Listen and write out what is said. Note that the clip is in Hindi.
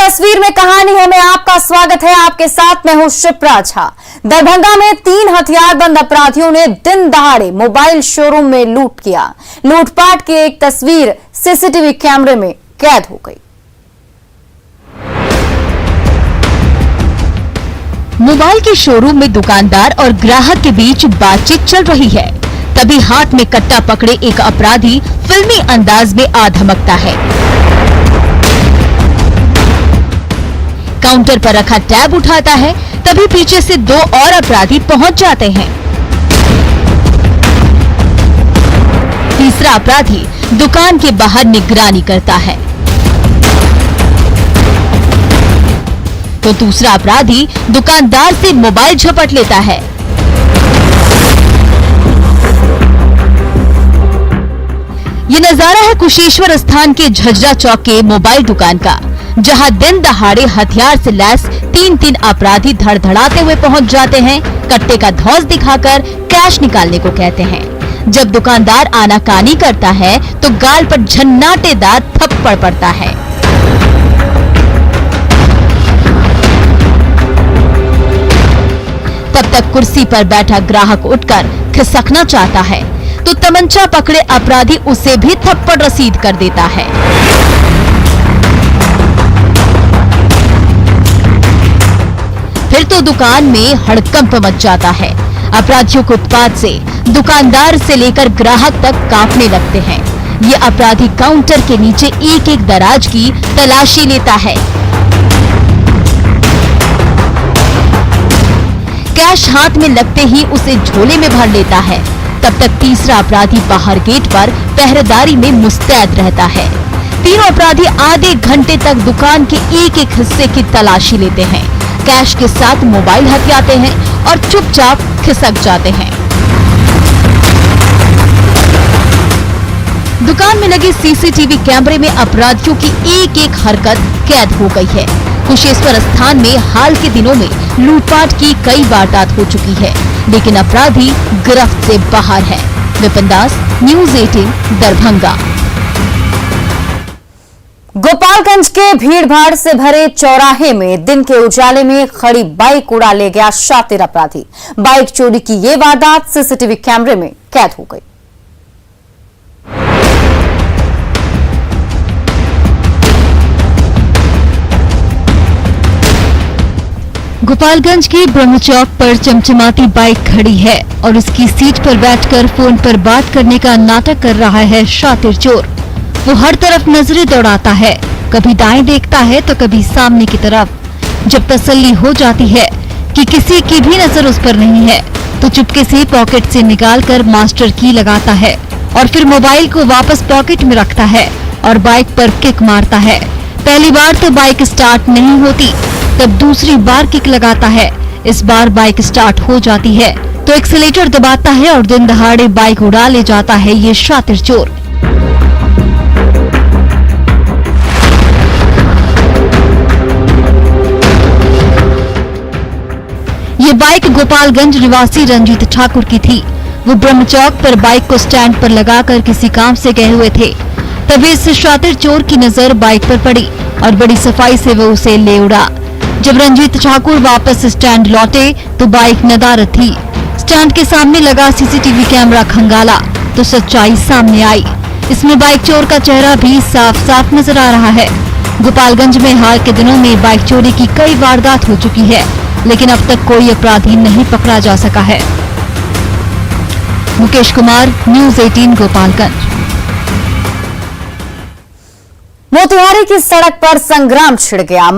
तस्वीर में कहानी है में आपका स्वागत है। आपके साथ मैं हूं शिप्रा झा। दरभंगा में 3 हथियारबंद अपराधियों ने दिन दहाड़े मोबाइल शोरूम में लूट किया। लूटपाट की एक तस्वीर सीसीटीवी कैमरे में कैद हो गई। मोबाइल के शोरूम में दुकानदार और ग्राहक के बीच बातचीत चल रही है। तभी हाथ में कट्टा पकड़े एक अपराधी फिल्मी अंदाज में आ धमकता है। काउंटर पर रखा टैब उठाता है। तभी पीछे से 2 और अपराधी पहुंच जाते हैं। तीसरा अपराधी दुकान के बाहर निगरानी करता है तो दूसरा अपराधी दुकानदार से मोबाइल झपट लेता है। ये नजारा है कुशेश्वर स्थान के झज्जरा चौक के मोबाइल दुकान का, जहां दिन दहाड़े हथियार से लैस 3 अपराधी धड़धड़ाते हुए पहुंच जाते हैं। कट्टे का धौंस दिखाकर कैश निकालने को कहते हैं। जब दुकानदार आनाकानी करता है तो गाल पर झन्नाटेदार थप्पड़ पड़ता है। तब तक कुर्सी पर बैठा ग्राहक उठकर खिसकना चाहता है तो तमंचा पकड़े अपराधी उसे भी थप्पड़ रसीद कर देता है। फिर तो दुकान में हड़कंप मच जाता है। अपराधियों के उत्पात से दुकानदार से लेकर ग्राहक तक कांपने लगते हैं। ये अपराधी काउंटर के नीचे एक दराज की तलाशी लेता है। कैश हाथ में लगते ही उसे झोले में भर लेता है। तब तक तीसरा अपराधी बाहर गेट पर पहरेदारी में मुस्तैद रहता है। तीनों अपराधी आधे घंटे तक दुकान के एक हिस्से की तलाशी लेते हैं, कैश के साथ मोबाइल हथियाते हैं और चुपचाप खिसक जाते हैं। दुकान में लगे सीसीटीवी कैमरे में अपराधियों की एक हरकत कैद हो गई है। कुशेश्वर स्थान में हाल के दिनों में लूटपाट की कई वारदात हो चुकी है, लेकिन अपराधी गिरफ्त से बाहर है। विपिन दास, न्यूज़ 18, दरभंगा। गोपालगंज के भीड़भाड़ से भरे चौराहे में दिन के उजाले में खड़ी बाइक उड़ा ले गया शातिर अपराधी। बाइक चोरी की ये वारदात सीसीटीवी कैमरे में कैद हो गई। गोपालगंज के ब्रह्म चौक पर चमचमाती बाइक खड़ी है और उसकी सीट पर बैठकर फोन पर बात करने का नाटक कर रहा है शातिर चोर। वो हर तरफ नजरें दौड़ाता है, कभी दाएं देखता है तो कभी सामने की तरफ। जब तसल्ली हो जाती है कि किसी की भी नजर उस पर नहीं है तो चुपके से पॉकेट से निकालकर मास्टर की लगाता है और फिर मोबाइल को वापस पॉकेट में रखता है और बाइक पर किक मारता है। पहली बार तो बाइक स्टार्ट नहीं होती, तब दूसरी बार किक लगाता है। इस बार बाइक स्टार्ट हो जाती है तो एक्सीलेटर दबाता है और दिन दहाड़े बाइक उड़ा ले जाता है ये शातिर चोर। ये बाइक गोपालगंज निवासी रंजीत ठाकुर की थी। वो ब्रह्म चौक पर बाइक को स्टैंड पर लगाकर किसी काम से गए हुए थे। तभी इस शातिर चोर की नजर बाइक पर पड़ी और बड़ी सफाई से वो उसे ले उड़ा। जब रंजीत ठाकुर वापस स्टैंड लौटे तो बाइक नदारद थी। स्टैंड के सामने लगा सीसीटीवी कैमरा खंगाला तो सच्चाई सामने आई। इसमें बाइक चोर का चेहरा भी साफ साफ नजर आ रहा है। गोपालगंज में हाल के दिनों में बाइक चोरी की कई वारदात हो चुकी है, लेकिन अब तक कोई अपराधी नहीं पकड़ा जा सका है। मुकेश कुमार, न्यूज़ 18, गोपालगंज। मोतिहारी की सड़क पर संग्राम छिड़ गया।